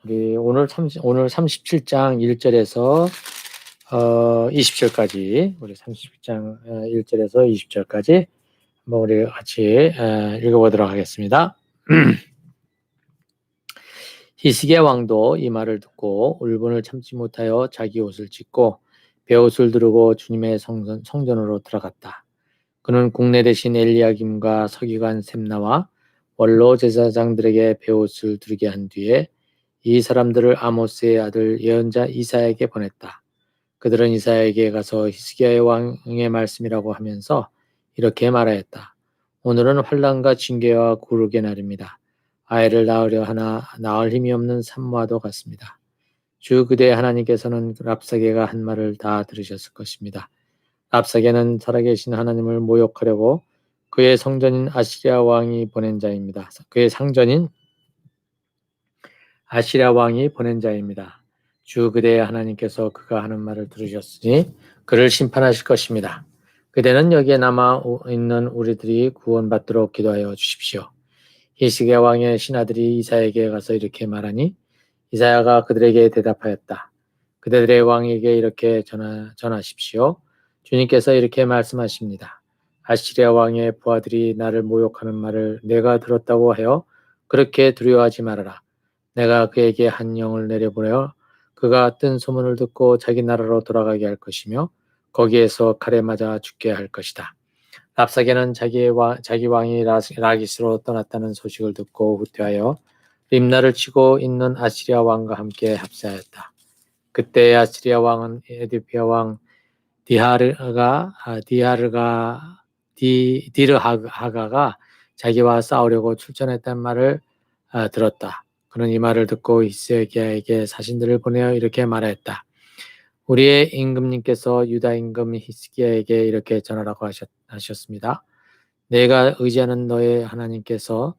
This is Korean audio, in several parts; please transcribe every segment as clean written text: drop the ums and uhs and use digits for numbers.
우리 오늘 37장 1절에서 20절까지 우리 37장 1절에서 20절까지 한번 우리 같이 읽어보도록 하겠습니다. 히스기야 왕도 이 말을 듣고 울분을 참지 못하여 자기 옷을 찢고 베옷을 두르고 주님의 성전으로 들어갔다. 그는 국내 대신 엘리야김과 서기관 셈나와 원로 제사장들에게 베옷을 두르게 한 뒤에 이 사람들을 아모스의 아들 예언자 이사야에게 보냈다. 그들은 이사야에게 가서 히스기야의 왕의 말씀이라고 하면서 이렇게 말하였다. 오늘은 환난과 징계와 굴욕의 날입니다. 아이를 낳으려 하나 낳을 힘이 없는 산모와도 같습니다. 주 그대 하나님께서는 랍사게가 한 말을 다 들으셨을 것입니다. 랍사게는 살아계신 하나님을 모욕하려고 그의 성전인 아시리아 왕이 보낸 자입니다. 그의 상전인 아시리아 왕이 보낸 자입니다. 주 그대의 하나님께서 그가 하는 말을 들으셨으니 그를 심판하실 것입니다. 그대는 여기에 남아 있는 우리들이 구원받도록 기도하여 주십시오. 히스기야 왕의 신하들이 이사야에게 가서 이렇게 말하니 이사야가 그들에게 대답하였다. 그대들의 왕에게 이렇게 전하십시오. 주님께서 이렇게 말씀하십니다. 아시리아 왕의 부하들이 나를 모욕하는 말을 내가 들었다고 하여 그렇게 두려워하지 말아라. 내가 그에게 한 영을 내려보내어 그가 뜬 소문을 듣고 자기 나라로 돌아가게 할 것이며 거기에서 칼에 맞아 죽게 할 것이다. 랍사게는 자기 왕이 라기스로 떠났다는 소식을 듣고 후퇴하여 림나를 치고 있는 아시리아 왕과 함께 합세하였다. 그때 아시리아 왕은 에디오피아 왕 디르하가가 자기와 싸우려고 출전했단 말을 들었다. 그는 이 말을 듣고 히스기야에게 사신들을 보내어 이렇게 말하였다. 우리의 임금님께서 유다 임금 히스기야에게 이렇게 전하라고 하셨습니다. 내가 의지하는 너의 하나님께서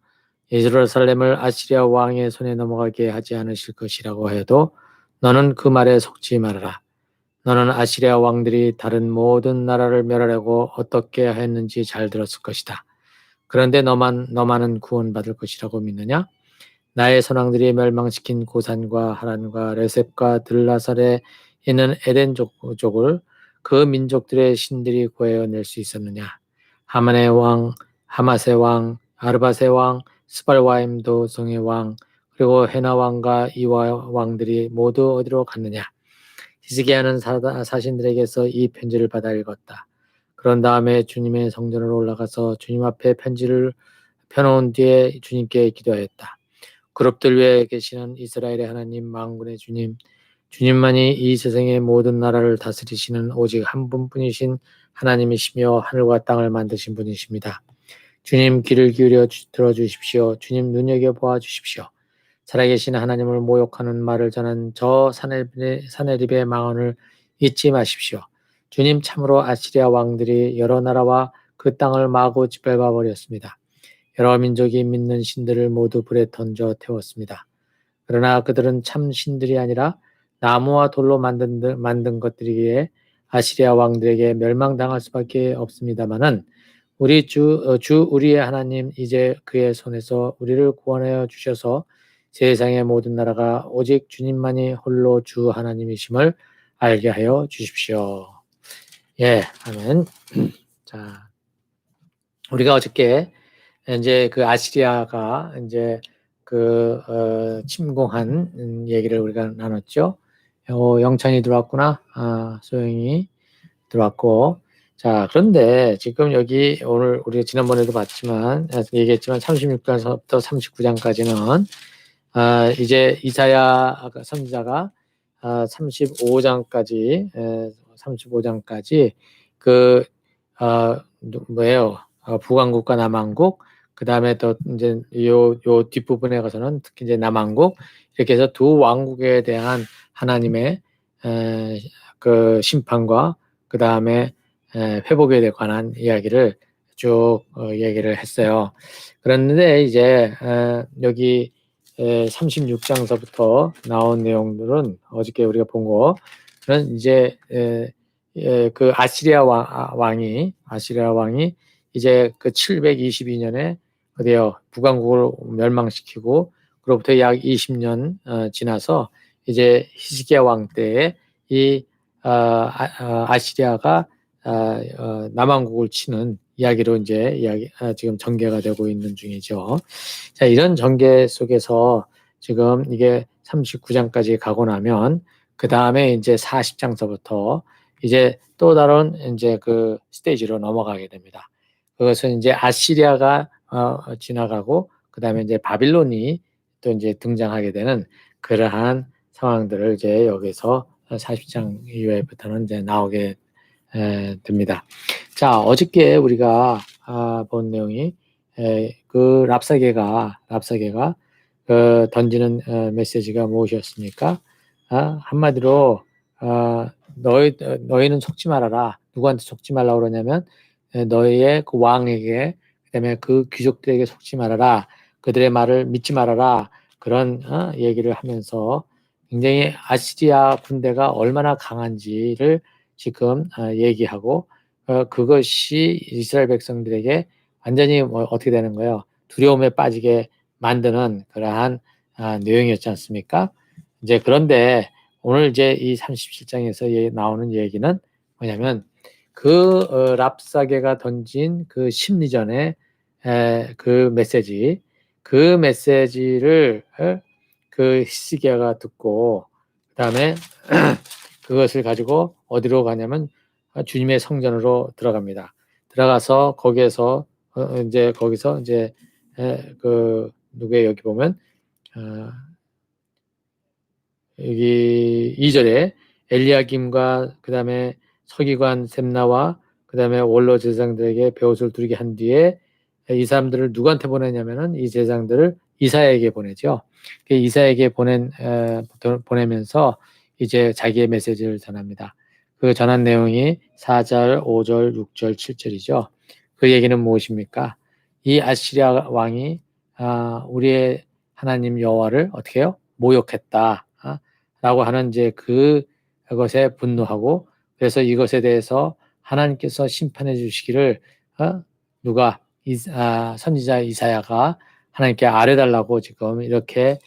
예루살렘을 아시리아 왕의 손에 넘어가게 하지 않으실 것이라고 해도 너는 그 말에 속지 말아라. 너는 아시리아 왕들이 다른 모든 나라를 멸하려고 어떻게 했는지 잘 들었을 것이다. 그런데 너만은 구원받을 것이라고 믿느냐? 나의 선왕들이 멸망시킨 고산과 하란과 레셉과 들라살에 있는 에덴 족을 그 민족들의 신들이 구해낼 수 있었느냐? 하만의 왕, 하맛의 왕, 아르밧의 왕, 스발와임 도성의 왕, 그리고 헤나 왕과 이와 왕들이 모두 어디로 갔느냐? 히스기야는 사신들에게서 이 편지를 받아 읽었다. 그런 다음에 주님의 성전으로 올라가서 주님 앞에 편지를 펴놓은 뒤에 주님께 기도하였다. 그룹들 위에 계시는 이스라엘의 하나님 만군의 주님, 주님만이 이 세상의 모든 나라를 다스리시는 오직 한 분뿐이신 하나님이시며 하늘과 땅을 만드신 분이십니다. 주님 귀를 기울여 들어주십시오. 주님 눈여겨보아 주십시오. 살아계신 하나님을 모욕하는 말을 전한 저 사내립의 망언을 잊지 마십시오. 주님 참으로 아시리아 왕들이 여러 나라와 그 땅을 마구 짓밟아 버렸습니다. 여러 민족이 믿는 신들을 모두 불에 던져 태웠습니다. 그러나 그들은 참 신들이 아니라 나무와 돌로 만든 것들이기에 아시리아 왕들에게 멸망당할 수밖에 없습니다마는 우리 우리의 하나님 이제 그의 손에서 우리를 구원하여 주셔서 세상의 모든 나라가 오직 주님만이 홀로 주 하나님이심을 알게 하여 주십시오. 예, 아멘. 자, 우리가 어저께 이제 그 아시리아가 이제 침공한 얘기를 우리가 나눴죠. 영찬이 들어왔구나. 소영이 들어왔고. 자, 그런데 지금 여기 오늘 우리가 지난번에도 봤지만, 얘기했지만 36장부터 39장까지는, 이제 이사야 선지자가 35장까지 뭐예요? 북왕국과 남왕국, 그 다음에 또 이제 요 뒷부분에 가서는 특히 이제 남왕국, 이렇게 해서 두 왕국에 대한 하나님의 그 심판과 그 다음에 회복에 관한 이야기를 쭉 얘기를 했어요. 그런데 이제 여기 36장서부터 나온 내용들은 어저께 우리가 본 거는 이제 그 아시리아 왕이 이제 그 722년에 어디요 북왕국을 멸망시키고 그로부터 약 20년 지나서 이제 히스기야 왕 때에 이 아시리아가 남왕국을 치는 이야기로 이제 지금 전개가 되고 있는 중이죠. 자, 이런 전개 속에서 지금 이게 39장까지 가고 나면 그 다음에 이제 40장서부터 이제 또 다른 이제 그 스테이지로 넘어가게 됩니다. 그것은 이제 아시리아가 지나가고 그 다음에 이제 바빌론이 또 이제 등장하게 되는 그러한 상황들을 이제 여기서 40장 이후에부터는 이제 나오게 됩니다. 자, 어저께 우리가 본 내용이 그 랍사게가 던지는 메시지가 무엇이었습니까? 한마디로 너희는 속지 말아라. 누구한테 속지 말라고 그러냐면 너희의 그 왕에게, 그다음에 그 귀족들에게 속지 말아라. 그들의 말을 믿지 말아라. 그런 얘기를 하면서 굉장히 아시리아 군대가 얼마나 강한지를 지금 얘기하고 그것이 이스라엘 백성들에게 완전히 어떻게 되는 거예요? 두려움에 빠지게 만드는 그러한 내용이었지 않습니까? 이제 그런데 오늘 이제 이 37장에서 나오는 얘기는 뭐냐면 그 랍사게가 던진 그 심리전의 그 메시지를 그 히스기야가 듣고 그다음에 그것을 가지고 어디로 가냐면 주님의 성전으로 들어갑니다. 들어가서 거기에서 거기서 이제 그 누구의 여기 보면 여기 2절에 엘리야김과 그다음에 서기관 셈나와 그다음에 원로 제사장들에게 베옷을 두르게 한 뒤에 이 사람들을 누구한테 보내냐면은 이 제사장들을 이사야에게 보내죠. 이사야에게 보내면서 이제 자기의 메시지를 전합니다. 그 전한 내용이 4절, 5절, 6절, 7절이죠. 그 얘기는 무엇입니까? 이 아시리아 왕이 우리의 하나님 여호와를 어떻게 해요? 모욕했다. 라고 하는 이제 그것에 분노하고 그래서 이것에 대해서 하나님께서 심판해 주시기를 누가 선지자 이사야가 하나님께 아뢰달라고 지금 이렇게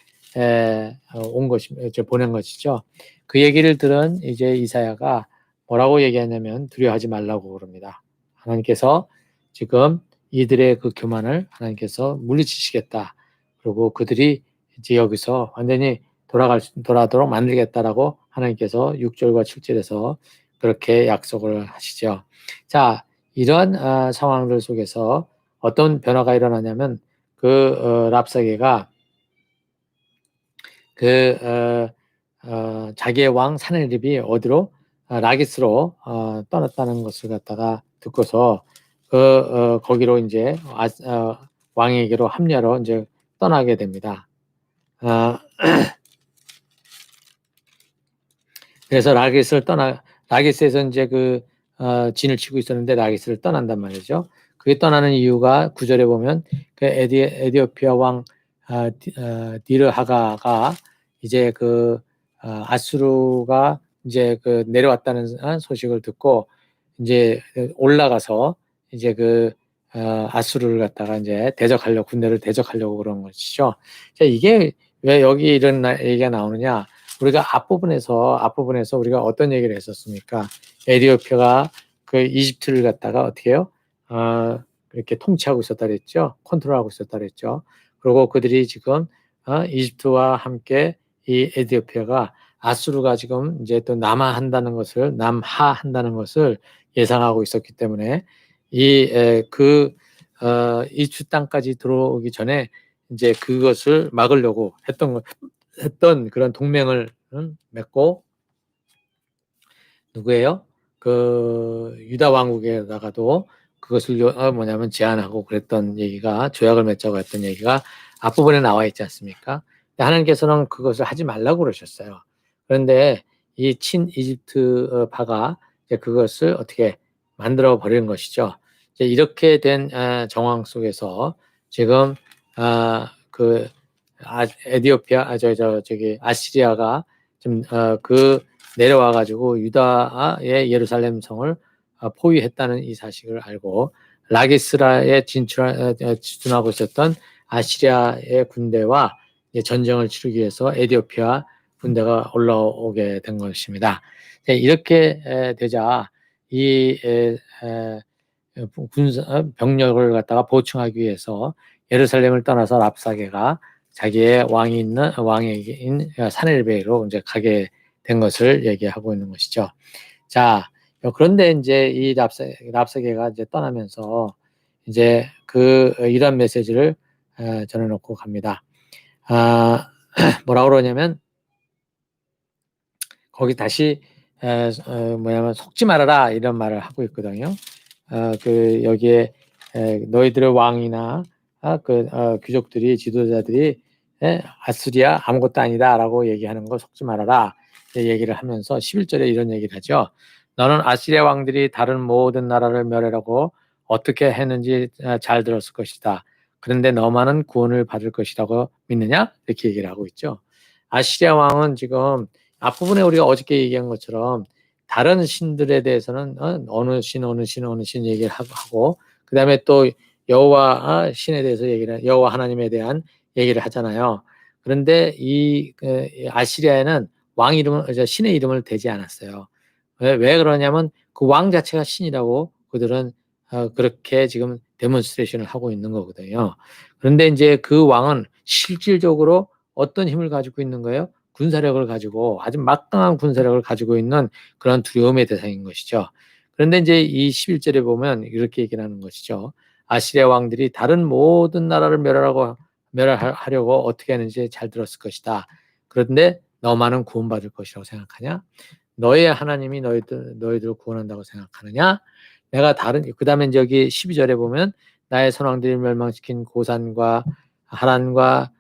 온 것이 보낸 것이죠. 그 얘기를 들은 이제 이사야가 뭐라고 얘기하냐면 두려워하지 말라고 그럽니다. 하나님께서 지금 이들의 그 교만을 하나님께서 물리치시겠다. 그리고 그들이 이제 여기서 완전히 돌아가도록 만들겠다라고 하나님께서 6절과 7절에서 그렇게 약속을 하시죠. 자, 이러한 상황들 속에서 어떤 변화가 일어나냐면 그 랍사게가 자기의 왕 사네립이 어디로 라기스로 떠났다는 것을 갖다가 듣고서 거기로 이제 왕에게로 합류하러 이제 떠나게 됩니다. 그래서 라기스에서 이제 진을 치고 있었는데 라기스를 떠난단 말이죠. 그게 떠나는 이유가 9절에 보면 그 에디오피아 왕 디르하가가 이제 아수르가 이제 내려왔다는 소식을 듣고 이제 올라가서 이제 아수르를 갖다가 이제 군대를 대적하려고 그런 것이죠. 자, 이게 왜 여기 이런 얘기가 나오느냐? 우리가 앞부분에서 우리가 어떤 얘기를 했었습니까? 에디오피아가 이집트를 갖다가 어떻게 해요? 이렇게 통치하고 있었다 그랬죠. 컨트롤하고 있었다 그랬죠. 그리고 그들이 지금 이집트와 함께 이 에디오피아가 아수르가 지금 이제 또 남하한다는 것을 예상하고 있었기 때문에 이집트 땅까지 들어오기 전에 이제 그것을 막으려고 했던 그런 동맹을 맺고 누구예요? 유다 왕국에다가도 그것을 뭐냐면 제안하고 그랬던 얘기가 조약을 맺자고 했던 얘기가 앞부분에 나와 있지 않습니까? 하나님께서는 그것을 하지 말라고 그러셨어요. 그런데 이 이집트파가 그것을 어떻게 만들어 버리는 것이죠. 이렇게 된 정황 속에서 지금 에디오피아 아시리아가 좀 내려와 가지고 유다의 예루살렘 성을 포위했다는 이 사실을 알고 라기스라에 진출하고 있었던 아시리아의 군대와 전쟁을 치르기 위해서 에티오피아 군대가 올라오게 된 것입니다. 이렇게 되자 이 병력을 갖다가 보충하기 위해서 예루살렘을 떠나서 랍사게가 자기의 왕인 사네리베로 이제 가게 된 것을 얘기하고 있는 것이죠. 자, 그런데 이제 이 랍사게가 이제 떠나면서 이제 이런 메시지를 전해놓고 갑니다. 뭐라 그러냐면 거기 다시 뭐냐면 속지 말아라 이런 말을 하고 있거든요. 여기에 너희들의 왕이나 귀족들이 지도자들이 아수리아 아무것도 아니다라고 얘기하는 거 속지 말아라 얘기를 하면서 11절에 이런 얘기를 하죠. 너는 아시리아 왕들이 다른 모든 나라를 멸하라고 어떻게 했는지 잘 들었을 것이다. 그런데 너만은 구원을 받을 것이라고 믿느냐? 이렇게 얘기를 하고 있죠. 아시리아 왕은 지금 앞부분에 우리가 어저께 얘기한 것처럼 다른 신들에 대해서는 어느 신 얘기를 하고 그 다음에 또 여호와 신에 대해서 여호와 하나님에 대한 얘기를 하잖아요. 그런데 이 아시리아에는 왕 이름을 신의 이름을 대지 않았어요. 왜 그러냐면 그 왕 자체가 신이라고 그들은 그렇게 지금 데몬스트레이션을 하고 있는 거거든요. 그런데 이제 그 왕은 실질적으로 어떤 힘을 가지고 있는 거예요? 군사력을 가지고 아주 막강한 군사력을 가지고 있는 그런 두려움의 대상인 것이죠. 그런데 이제 이 11절에 보면 이렇게 얘기를 하는 것이죠. 아시리아 왕들이 다른 모든 나라를 멸하려고 어떻게 하는지 잘 들었을 것이다. 그런데 너만은 구원받을 것이라고 생각하냐? 너의 하나님이 너희들을 구원한다고 생각하느냐? 내가 그 다음에 여기 12절에 보면 나의 선왕들을 멸망시킨 고산과 하란과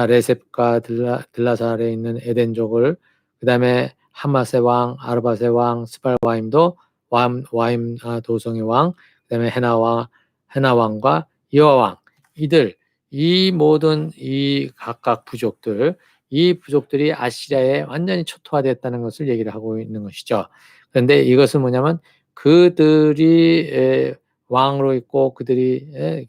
레셉과 들라살에 있는 에덴족을 그 다음에 하맛의 왕, 아르밧의 왕, 스발와임도 와임 도성의 왕, 그 다음에 헤나 왕과 이와 왕 이 모든 이 각각 부족들 이 부족들이 아시리아에 완전히 초토화됐다는 것을 얘기를 하고 있는 것이죠. 그런데 이것은 뭐냐면 그들이 왕으로 있고 그들이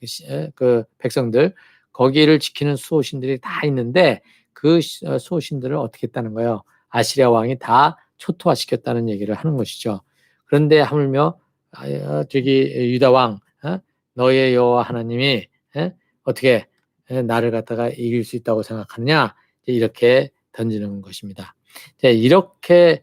그 백성들 거기를 지키는 수호신들이 다 있는데 그 수호신들을 어떻게 했다는 거예요? 아시리아 왕이 다 초토화시켰다는 얘기를 하는 것이죠. 그런데 하물며 유다 왕 너의 여호와 하나님이 어떻게 나를 갖다가 이길 수 있다고 생각하느냐? 이렇게 던지는 것입니다. 이렇게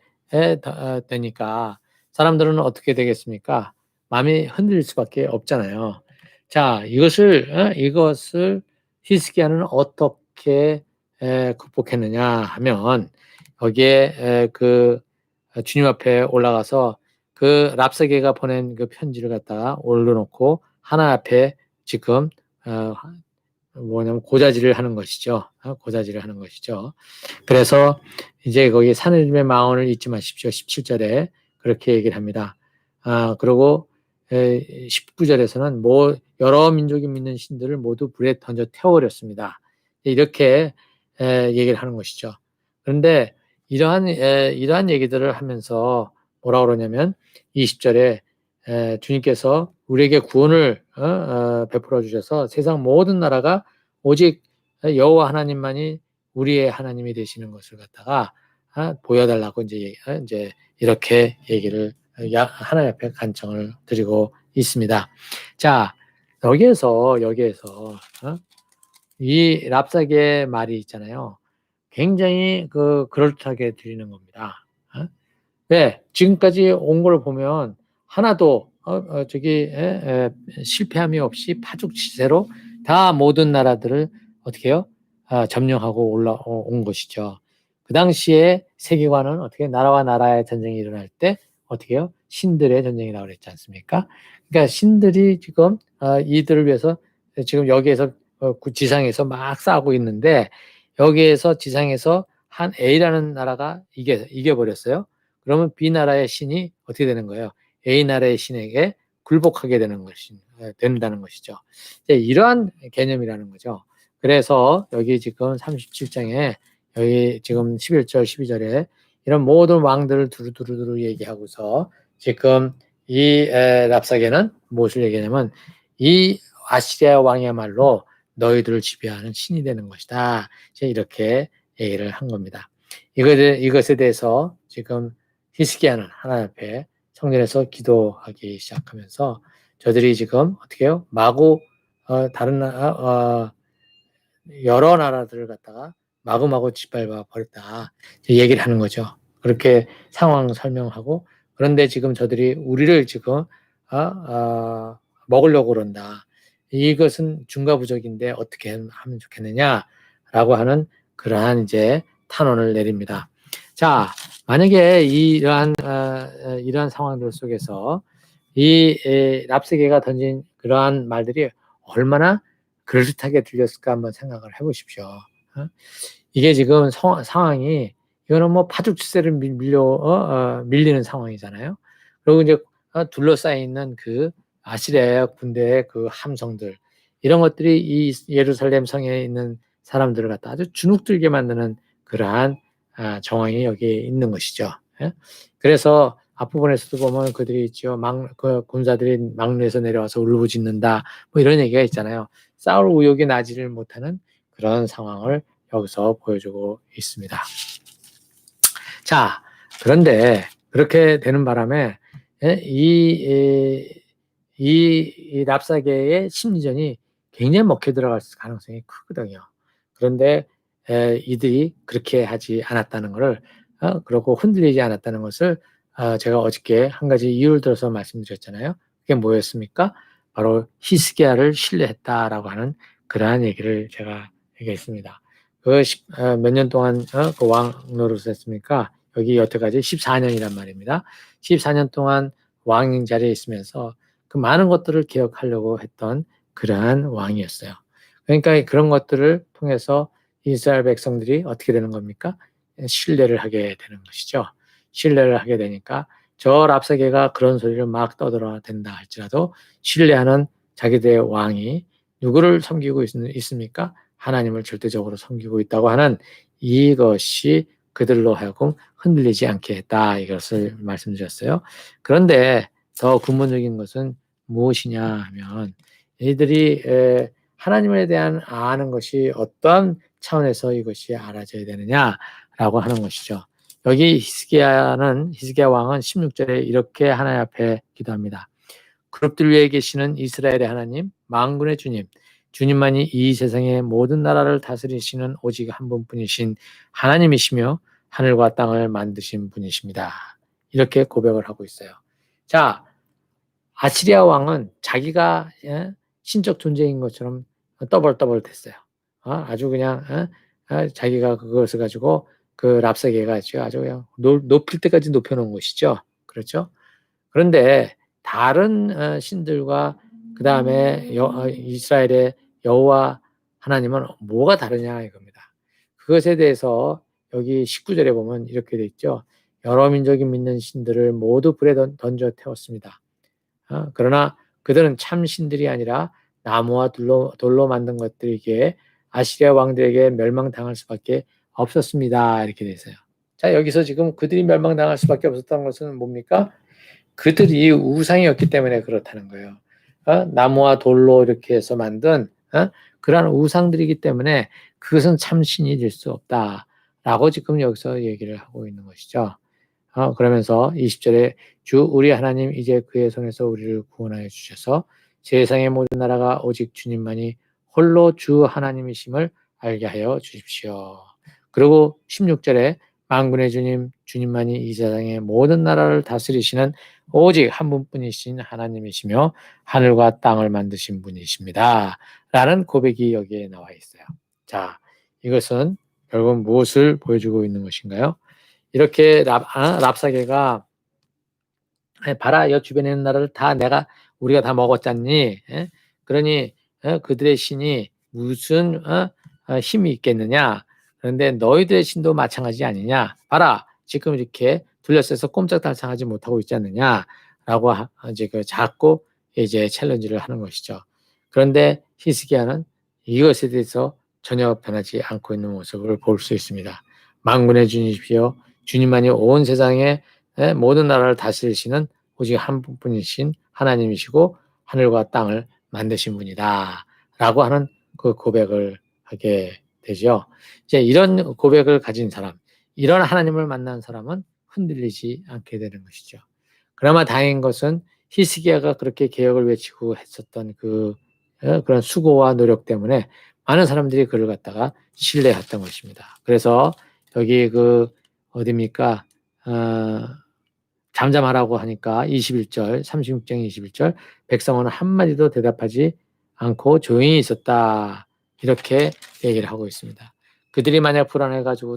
되니까 사람들은 어떻게 되겠습니까? 마음이 흔들릴 수밖에 없잖아요. 자, 이것을 히스기야는 어떻게 극복했느냐 하면 여기에 주님 앞에 올라가서 그 랍사게가 보낸 그 편지를 갖다가 올려놓고 하나 앞에 지금 고자질을 하는 것이죠. 고자질을 하는 것이죠. 그래서 이제 거기 하느님의 마음을 잊지 마십시오. 17절에 그렇게 얘기를 합니다. 그리고 19절에서는 여러 민족이 믿는 신들을 모두 불에 던져 태워버렸습니다. 이렇게 얘기를 하는 것이죠. 그런데 이러한 얘기들을 하면서 뭐라 그러냐면 20절에 주님께서 우리에게 구원을 베풀어 주셔서 세상 모든 나라가 오직 여호와 하나님만이 우리의 하나님이 되시는 것을 갖다가 보여달라고 이제 이렇게 얘기를 하나님 앞에 간청을 드리고 있습니다. 자, 여기에서 이 랍사게 말이 있잖아요. 굉장히 그럴듯하게 들리는 겁니다. 네, 지금까지 온 걸 보면 하나도 실패함이 없이 파죽지세로 다 모든 나라들을 어떻게 해요? 점령하고 올라온 것이죠. 그 당시에 세계관은 어떻게 나라와 나라의 전쟁이 일어날 때 어떻게 해요? 신들의 전쟁이라고 그랬지 않습니까? 그러니까 신들이 지금 이들을 위해서 지금 여기에서 지상에서 막 싸우고 있는데 여기에서 지상에서 한 A라는 나라가 이겨버렸어요. 그러면 B 나라의 신이 어떻게 되는 거예요? A 나라의 신에게 굴복하게 된다는 것이죠. 이러한 개념이라는 거죠. 그래서 여기 지금 37장에 여기 지금 11절, 12절에 이런 모든 왕들을 두루두루 얘기하고서 지금 이 랍사게는 무엇을 얘기하냐면 이 아시리아 왕이야말로 너희들을 지배하는 신이 되는 것이다. 이제 이렇게 얘기를 한 겁니다. 이것에 대해서 지금 히스기야는 하나님 앞에 성전에서 기도하기 시작하면서 저들이 지금 어떻게 해요? 마구 다른 나라 여러 나라들을 갖다가 마구마구 짓밟아 버렸다. 얘기를 하는 거죠. 그렇게 상황 설명하고 그런데 지금 저들이 우리를 지금 먹으려고 그런다. 이것은 중과부적인데 어떻게 하면 좋겠느냐라고 하는 그러한 이제 탄원을 내립니다. 자, 만약에 이러한 상황들 속에서 이 랍세게가 던진 그러한 말들이 얼마나 그럴듯하게 들렸을까 한번 생각을 해보십시오. 이게 지금 상황이 이거는 뭐 파죽지세를 밀리는 상황이잖아요. 그리고 이제 둘러싸여 있는 그 아시리아 군대의 그 함성들 이런 것들이 이 예루살렘 성에 있는 사람들을 갖다 아주 주눅들게 만드는 그러한 정황이 여기에 있는 것이죠. 그래서 앞부분에서도 보면 그들이 있죠. 그 군사들이 막내에서 내려와서 울부짖는다. 뭐 이런 얘기가 있잖아요. 싸울 의욕이 나지를 못하는 그런 상황을 여기서 보여주고 있습니다. 자, 그런데 그렇게 되는 바람에 이 랍사게의 심리전이 굉장히 먹혀 들어갈 가능성이 크거든요. 그런데 이들이 그렇게 하지 않았다는 것을 그렇고 흔들리지 않았다는 것을 제가 어저께 한 가지 이유를 들어서 말씀드렸잖아요. 그게 뭐였습니까? 바로 히스기야를 신뢰했다라고 하는 그러한 얘기를 제가 얘기했습니다. 몇 년 동안 그 왕 노릇을 했습니까? 여기 여태까지 14년이란 말입니다. 14년 동안 왕 자리에 있으면서 그 많은 것들을 기억하려고 했던 그러한 왕이었어요. 그러니까 그런 것들을 통해서 이스라엘 백성들이 어떻게 되는 겁니까? 신뢰를 하게 되는 것이죠. 신뢰를 하게 되니까 저 랍사게가 그런 소리를 막 떠들어댄다 할지라도 신뢰하는 자기들의 왕이 누구를 섬기고 있습니까? 하나님을 절대적으로 섬기고 있다고 하는 이것이 그들로 하여금 흔들리지 않게 했다. 이것을 말씀드렸어요. 그런데 더 근본적인 것은 무엇이냐 하면 이들이 하나님에 대한 아는 것이 어떠한 차원에서 이것이 알아져야 되느냐라고 하는 것이죠. 여기 히스기야 왕은 16절에 이렇게 하나님 앞에 기도합니다. 그룹들 위에 계시는 이스라엘의 하나님, 만군의 주님, 주님만이 이 세상의 모든 나라를 다스리시는 오직 한 분뿐이신 하나님이시며 하늘과 땅을 만드신 분이십니다. 이렇게 고백을 하고 있어요. 자, 아시리아 왕은 자기가 신적 존재인 것처럼 떠벌떠벌 됐어요. 아주 그냥 자기가 그것을 가지고 그 랍사게가 아주 그냥 높일 때까지 높여놓은 것이죠. 그렇죠? 그런데 다른 신들과 그 다음에 이스라엘의 여호와 하나님은 뭐가 다르냐 이겁니다. 그것에 대해서 여기 19절에 보면 이렇게 돼 있죠. 여러 민족이 믿는 신들을 모두 불에 던져 태웠습니다. 그러나 그들은 참 신들이 아니라 나무와 돌로 만든 것들에게 아시리아 왕들에게 멸망당할 수밖에 없었습니다. 이렇게 돼 있어요. 자, 여기서 지금 그들이 멸망당할 수밖에 없었다는 것은 뭡니까? 그들이 우상이었기 때문에 그렇다는 거예요. 나무와 돌로 이렇게 해서 만든 그러한 우상들이기 때문에 그것은 참 신이 될 수 없다라고 지금 여기서 얘기를 하고 있는 것이죠. 그러면서 20절에 주 우리 하나님 이제 그의 손에서 우리를 구원하여 주셔서 세상의 모든 나라가 오직 주님만이 홀로 주 하나님이심을 알게 하여 주십시오. 그리고 16절에 만군의 주님, 주님만이 이 세상의 모든 나라를 다스리시는 오직 한 분뿐이신 하나님이시며 하늘과 땅을 만드신 분이십니다. 라는 고백이 여기에 나와 있어요. 자, 이것은 결국 무엇을 보여주고 있는 것인가요? 이렇게 랍사게가 봐라, 여 주변에 있는 나라를 다 우리가 다 먹었잖니. 그러니 그들의 신이 무슨 힘이 있겠느냐. 그런데 너희들의 신도 마찬가지 아니냐. 봐라, 지금 이렇게 둘러싸여서 꼼짝달싹하지 못하고 있지 않느냐라고 이제 자꾸 이제 챌린지를 하는 것이죠. 그런데 히스기야는 이것에 대해서 전혀 변하지 않고 있는 모습을 볼 수 있습니다. 만군의 주님이시여 주님만이 온 세상의 모든 나라를 다스리시는 오직 한 분뿐이신 하나님이시고 하늘과 땅을 만드신 분이다 라고 하는 그 고백을 하게 되죠. 이제 이런 고백을 가진 사람, 이런 하나님을 만난 사람은 흔들리지 않게 되는 것이죠. 그나마 다행인 것은 히스기야가 그렇게 개혁을 외치고 했었던 그런 수고와 노력 때문에 많은 사람들이 그를 갖다가 신뢰했던 것입니다. 그래서 여기 어디입니까? 잠잠하라고 하니까 21절, 36장 21절, 백성은 한마디도 대답하지 않고 조용히 있었다. 이렇게 얘기를 하고 있습니다. 그들이 만약 불안해가지고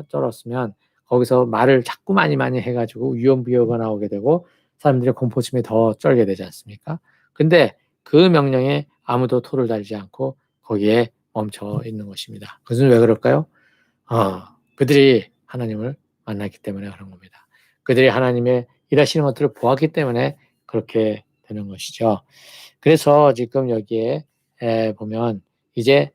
떨었으면 거기서 말을 자꾸 많이 해가지고 위험부여가 나오게 되고 사람들의 공포심에 더 쩔게 되지 않습니까? 근데 그 명령에 아무도 토를 달지 않고 거기에 멈춰 있는 것입니다. 그것은 왜 그럴까요? 그들이 하나님을 만났기 때문에 그런 겁니다. 그들이 하나님의 일하시는 것들을 보았기 때문에 그렇게 되는 것이죠. 그래서 지금 여기에 보면 이제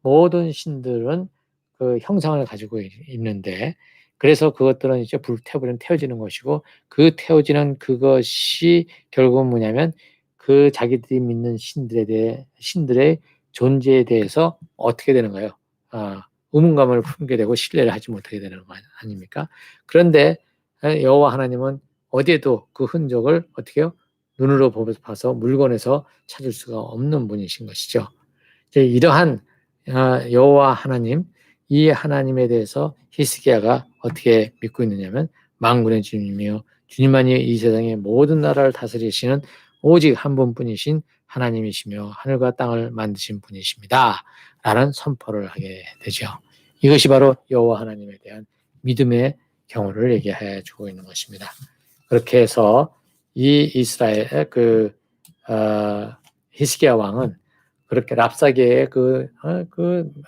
모든 신들은 그 형상을 가지고 있는데 그래서 그것들은 이제 불태우면 태워지는 것이고 그 태워지는 그것이 결국은 뭐냐면 그 자기들이 믿는 신들의 존재에 대해서 어떻게 되는가요? 의문감을 품게 되고 신뢰를 하지 못하게 되는 거 아닙니까? 그런데 여호와 하나님은 어디에도 그 흔적을 어떻게 해요? 눈으로 봐서 물건에서 찾을 수가 없는 분이신 것이죠. 이제 이러한 여호와 하나님, 이 하나님에 대해서 히스기야가 어떻게 믿고 있느냐면 만군의 주님이요 주님만이 이 세상의 모든 나라를 다스리시는 오직 한 분뿐이신 하나님이시며 하늘과 땅을 만드신 분이십니다. 라는 선포를 하게 되죠. 이것이 바로 여호와 하나님에 대한 믿음의 경우를 얘기해 주고 있는 것입니다. 그렇게 해서 이 이스라엘 히스기야 왕은 그렇게 랍사계의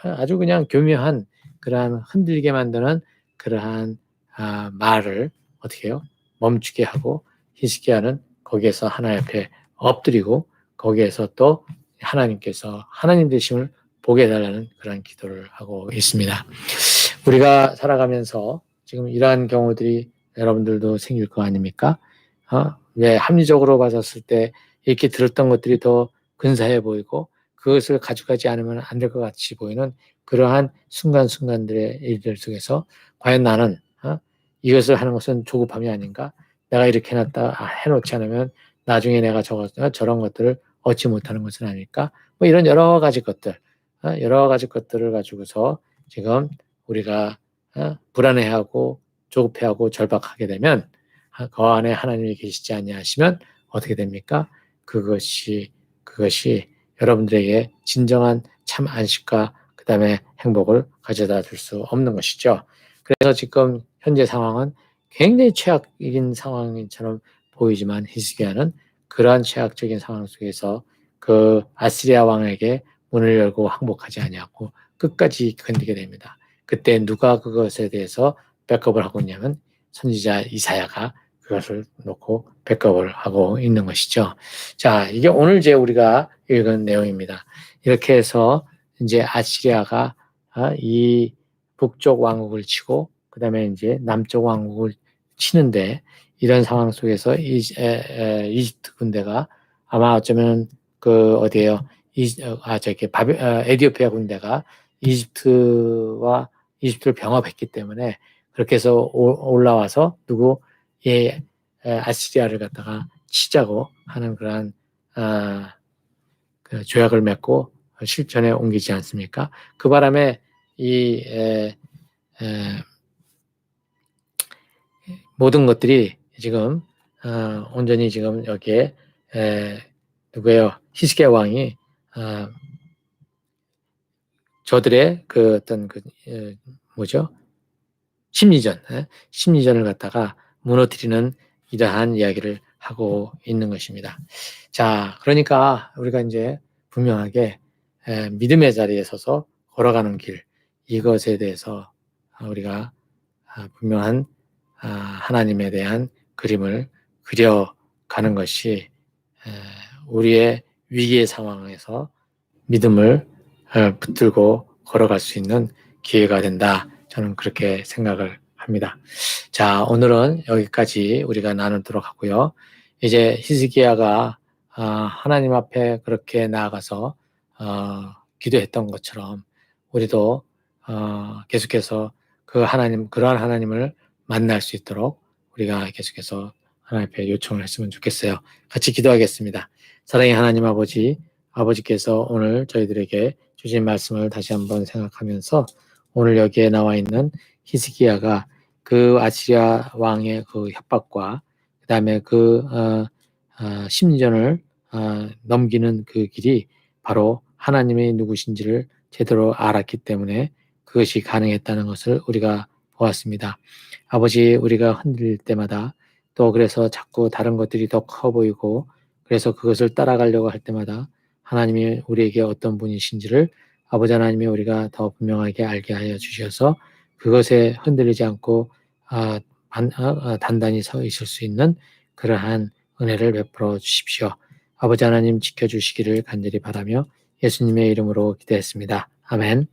아주 그냥 교묘한 그러한 흔들게 만드는 그러한 말을 어떻게 해요? 멈추게 하고 히스기야는 거기에서 하나님 앞에 엎드리고 거기에서 또 하나님께서 하나님 되심을 보게 해달라는 그런 기도를 하고 있습니다. 우리가 살아가면서 지금 이러한 경우들이 여러분들도 생길 거 아닙니까? 왜 합리적으로 봤을 때 이렇게 들었던 것들이 더 근사해 보이고 그것을 가져가지 않으면 안 될 것 같이 보이는 그러한 순간순간들의 일들 속에서 과연 나는 이것을 하는 것은 조급함이 아닌가? 내가 이렇게 해놓지 않으면 나중에 내가 저런 것들을 얻지 못하는 것은 아닐까? 뭐 이런 여러 가지 것들을 가지고서 지금 우리가 불안해하고 조급해하고 절박하게 되면 그 안에 하나님이 계시지 아니하시면 어떻게 됩니까? 그것이 여러분들에게 진정한 참 안식과 그 다음에 행복을 가져다 줄 수 없는 것이죠. 그래서 지금 현재 상황은 굉장히 최악인 상황처럼 보이지만 히스기야는 그러한 최악적인 상황 속에서 그 아시리아 왕에게 문을 열고 항복하지 아니하고 끝까지 견디게 됩니다. 그때 누가 그것에 대해서 백업을 하고 있냐면 선지자 이사야가 그것을 놓고 백업을 하고 있는 것이죠. 자, 이게 오늘 이제 우리가 읽은 내용입니다. 이렇게 해서 이제 아시리아가 이 북쪽 왕국을 치고 그 다음에 이제 남쪽 왕국을 치는데 이런 상황 속에서 이집트 군대가 아마 어쩌면 어디에요? 에디오피아 군대가 이집트를 병합했기 때문에 그렇게 해서 올라와서 아시리아를 갖다가 치자고 하는 그러한 조약을 맺고 실전에 옮기지 않습니까? 그 바람에 모든 것들이 지금 온전히 지금 여기에 누구예요? 히스기야 왕이 저들의 심리전을 갖다가 무너뜨리는 이러한 이야기를 하고 있는 것입니다. 자, 그러니까 우리가 이제 분명하게 믿음의 자리에 서서 걸어가는 길, 이것에 대해서 우리가 분명한 하나님에 대한 그림을 그려가는 것이 우리의 위기의 상황에서 믿음을 붙들고 걸어갈 수 있는 기회가 된다. 저는 그렇게 생각을 합니다. 자, 오늘은 여기까지 우리가 나누도록 하고요. 이제 히스기야가 하나님 앞에 그렇게 나아가서 기도했던 것처럼 우리도 계속해서 그러한 하나님을 만날 수 있도록 우리가 계속해서 하나님 앞에 요청을 했으면 좋겠어요. 같이 기도하겠습니다. 사랑의 하나님 아버지, 아버지께서 오늘 저희들에게 주신 말씀을 다시 한번 생각하면서 오늘 여기에 나와 있는 히스기야가 그 아시리아 왕의 그 협박과 그 다음에 심전을 넘기는 그 길이 바로 하나님이 누구신지를 제대로 알았기 때문에 그것이 가능했다는 것을 우리가 보았습니다. 아버지, 우리가 흔들릴 때마다 또 그래서 자꾸 다른 것들이 더 커 보이고 그래서 그것을 따라가려고 할 때마다 하나님이 우리에게 어떤 분이신지를 아버지 하나님이 우리가 더 분명하게 알게 하여 주셔서 그것에 흔들리지 않고 단단히 서 있을 수 있는 그러한 은혜를 베풀어 주십시오. 아버지 하나님 지켜주시기를 간절히 바라며 예수님의 이름으로 기도했습니다. 아멘.